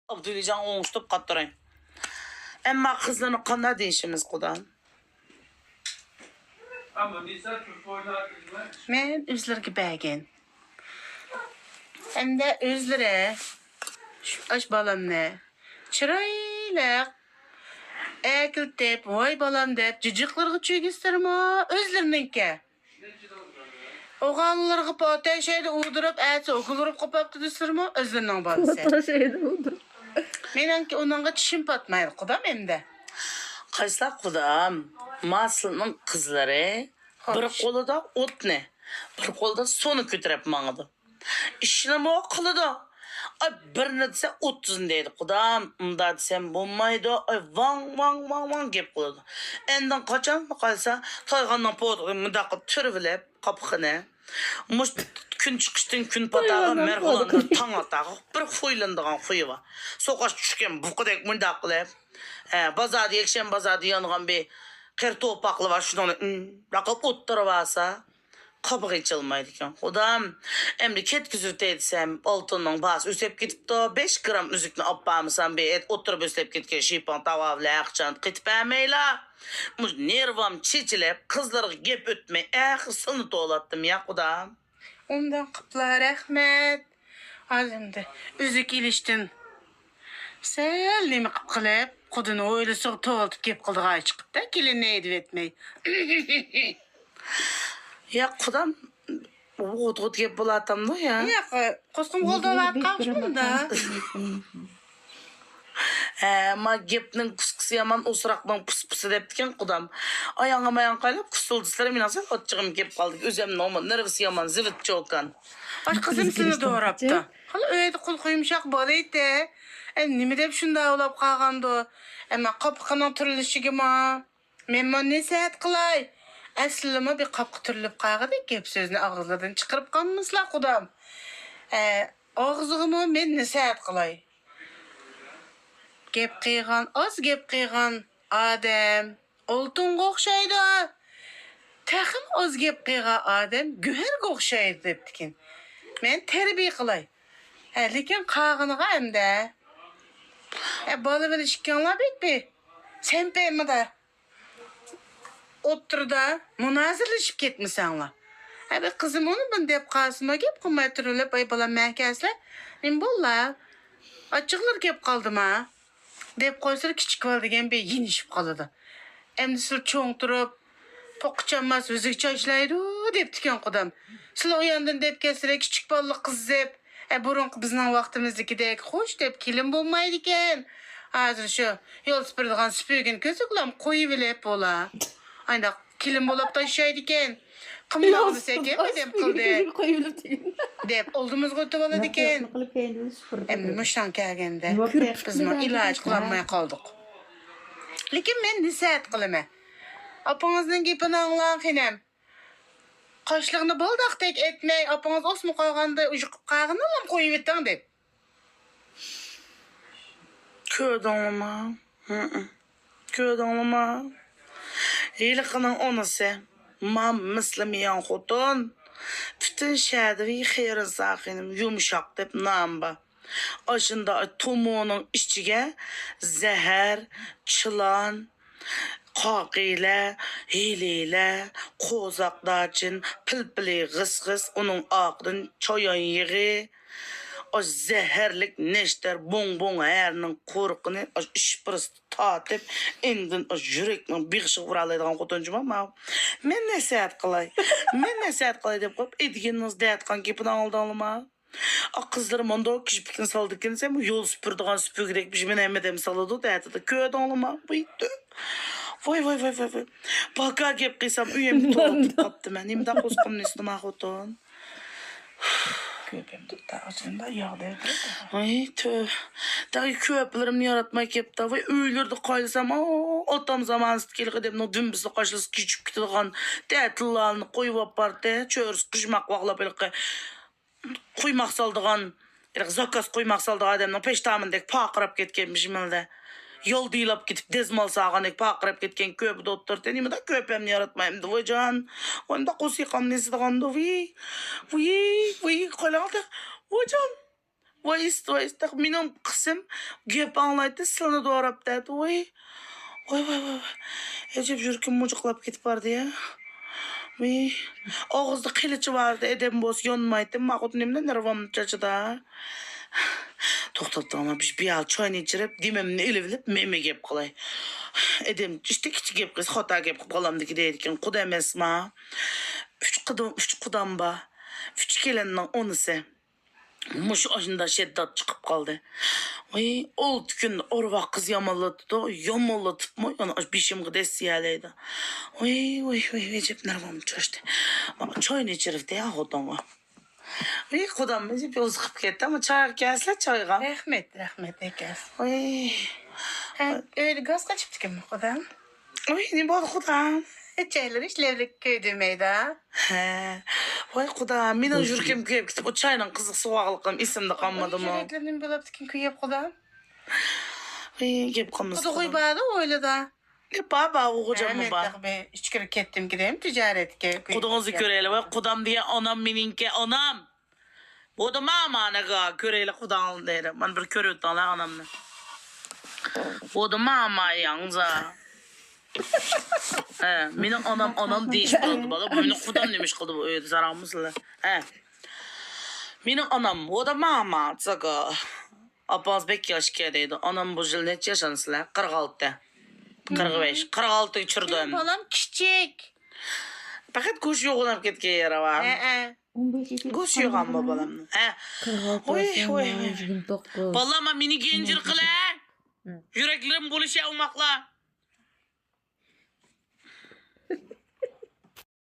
Abdülcan oğuştup kattırayım. Ama kızlarını kana değişimiz kudan. Ama Nisa Türk oynadığında Men özlerge bəgin. Hem de özlere şu aş balam ne? Çırayla ekiltep, vay balam dep, ciciklerge çögestirme özlerininki. Oğanlarga pata şeyde uydurup, etse okulurup kapaptı düşürme özlerinin balısı. Pata şeyde uydurup. Menenki onunla çişim patmaydı kudam hem de. Kaysla kudam, Maslı'nın kızları bir kolu da ot ne? Bir kolu da sonu kütürep mağdı. İşini o kılı da. Ay birini dese 30 deydi kudam. Onda desem bulmaydı. Ay van gep kılıdı. Enden kaçan kaysa taygandan poğdu. Müdakı türvilep kapıkını. Muş gün çıkıştın gün patağı merhulandan tan atağı. Bir huylandığın huyu var. Sokaş düşken bu kadar müdakılep. Bazadı ekşen bazadı yanıgan bir kır topaklı var. Şunu rakıp otturu varsa. Kapı geçilmeydi ki. Odam emri ketkizir deysem altının bas üsep gidip de 5 gram üzükünü appamısan bir et oturup üsep gitken şipan tavavla yakçan gitpemeyla. Muş nervam çiçilep kızları gep ötmey sını dolattım ya odam. Ondan kıpla rahmet. Azimde üzük iliştin. Selimi kıpkılep kudunu öyle sığı tolatıp gep kıldığa çıkıp da kelin neydi etmey. Ya kudam oğut gep bulatam da ya. Ya kuskum kolda olat kalmışım da. Ma gepnin kuskusu yaman osurakman pıs deptiken kudam. Ayağına mayan kaylap kusuldusları minasa otçığım gep kaldık. Özemnin olma nervisi yaman zivit çoğukan. Baş kızım seni doğrapta. Hala öyle kul kuyumşak balıydı. Nimi dep şunda olap kalgandı. Ama kapıkının türülüşü ma. Men ne seyahat kılay. Aslında bir kapı türlüp kaygadı gep sözünü ağızlardan çıkarıp kalmışlar kudam. Ağzığımı men nasihat kılay. Gep kıygan, az gep kıygan adam. Oltun kokşaydı. Takım az gep kıygan adam güher kokşaydı deptikin. Men terbiye kılay. Lekin kağınıga hem de. Balı beni şikyanlar bekbi. Sen peymi da. Oturda münazirleşip ketmişsenler. Abi kızım onu ben dep kasıma gep kumay türülüp ay bala mehkesle. Men bolla. Açıklar gep kaldım ha. Dep koysar küçük var degen bir yenişip kalıdı. Emdi sil çoğun durup pokuçanmaz özük çayşılaydı dep tiken kudam. Sil uyandın dep kesire küçük ballı kız dep. Burun bizden vaktimizdeki hoş dep kilim bulmaydı iken. Hazır şu yol süpürdüğün süpürgen közüklam koyu bile hep ola. Aynen kilim bulup da şeydi iken. Kımlağını seke mi dep kıldı. Dep oldumuz götü baladı iken. Emni müştan kelgende. Biz ilaç kılanmaya kaldık. Lekin men nasihat kılıma. Apаңыздың gepini anlan xinem. Kaşlığını bıldaqtek etmey, apаңыз osmu koyğanda uyuqıp qayğını alam koyup ettin dep. Köd anlama. Köd anlama. Eyliqinin onысы. Mam mislimiyan xotun. Bütün şadri xeyrin saqinim yumuşaq dep namba. Aşında tomonun içige zehir, çılan, qaqile, hileyle, qozaqdacın, pilpili gıs onun ağdın çoyan yığı. O zehirlik neşter bon herinin korkunu işpırız tatip indin o yürekten bir şey vuralaydıgan qotuncum ama men nasihat qılay. Men nasihat qılay dep qoyup edgeniniz dayatqan gepini aldanlıma. Kızlarım onda kişipikini saldı kensem yol süpürdüğün süpürgedek bir şeyin emmedem saladı dayatıda köy adamlıma bıydı. Vay. Baka gep kıysam üyem tuğatıp kaptı ben. Hem de kuskum neslim ağıtın. Köpem tuttu ağzında yağdı. Ay tüh. Daha köplerim yaratmak kep da. Vay öylürdü kaylısam. Otam zaman sıtkeli edem. No dün bizle kaşlısı küçüp gittiğin dayatıllarını koyup apardı. Çöğürüz kışmak vaqla belki. Kuymak saldığan. Zakaz kuymak saldığı adamın peştamındaki paqırap ketkenmişim elde. Yol deyilap gidip dezmal sağanek paqırap ketken köpü doktor. Tenimi de köpemni yaratmayım da vacan. Onu da kosu yıkam nesi dağındı. Vıy. Koyladı. Vacan. Vay, mening qizim gap anglaydi, silni doğrab dedi. Vay. Ecep yurkim mucuqlab ketib bardi ya. Vay. Og'izda qilichi vardı, edem bo'z yonmaydi. Maqut nimda nervamni chachida. To'xtatdi ama biz bir al choyni ichirib, dimimni ilib meme gap qilay. Edem işte kichik gap qilsa xata gap qilib qolamdiki deydi ekan. Quda emasma. 3 qudam ba. 3 kelinning onisi. Muş oşunda şiddet çıkıp kaldı. Oy, old gün orva kız yamalladı. Yamallatıp mı? Yani bişim gıdes siyaleydi. Oy, Recep nervam çoştu. Çayını içirip de ya hodama. Oy, kudam bizi bir uzakıp gitti ama çay gelsle çayga. Rahmet ekas. Oy, Öyle gaz kaçıp çıkım kudam. ne oldu kudam? Çaylar işlevlik köydümeydi. He, oy kudam, benim jürkem kuyup gitip o çayla kızık soğuklıkım isimde kalmadı mı? Yüreklerinin böyle tıkın kuyup kudam. Oy, gep kalmasın. Bu da kuybağı da öyle da. Baba o kocam mı ba? Ben üç kere kettim gideyim ticaretke. Kudunuzu köreyle ve kudam diye anam meninke anam. Bu da mamana köreyle kudan derim. Ben bir köre ötüyorlar anamla. Bu da mama yalnızca. He, benim anam değişik oldu bana. Benim kudam demiş kıldı bu öyle zaramızla. He. Benim anam, o da mama. Zaka. Abaz bek yaş kediydi. Anam bu yıl neç yaşansılar? 46'da. 45. 46 uçurdum. Balam küçük. Fakat kuş yok olan ketke yere var. Kuş yok ama balamla. He. Oy. Balama mini gencir kıla. Yüreklerim buluşa olmakla.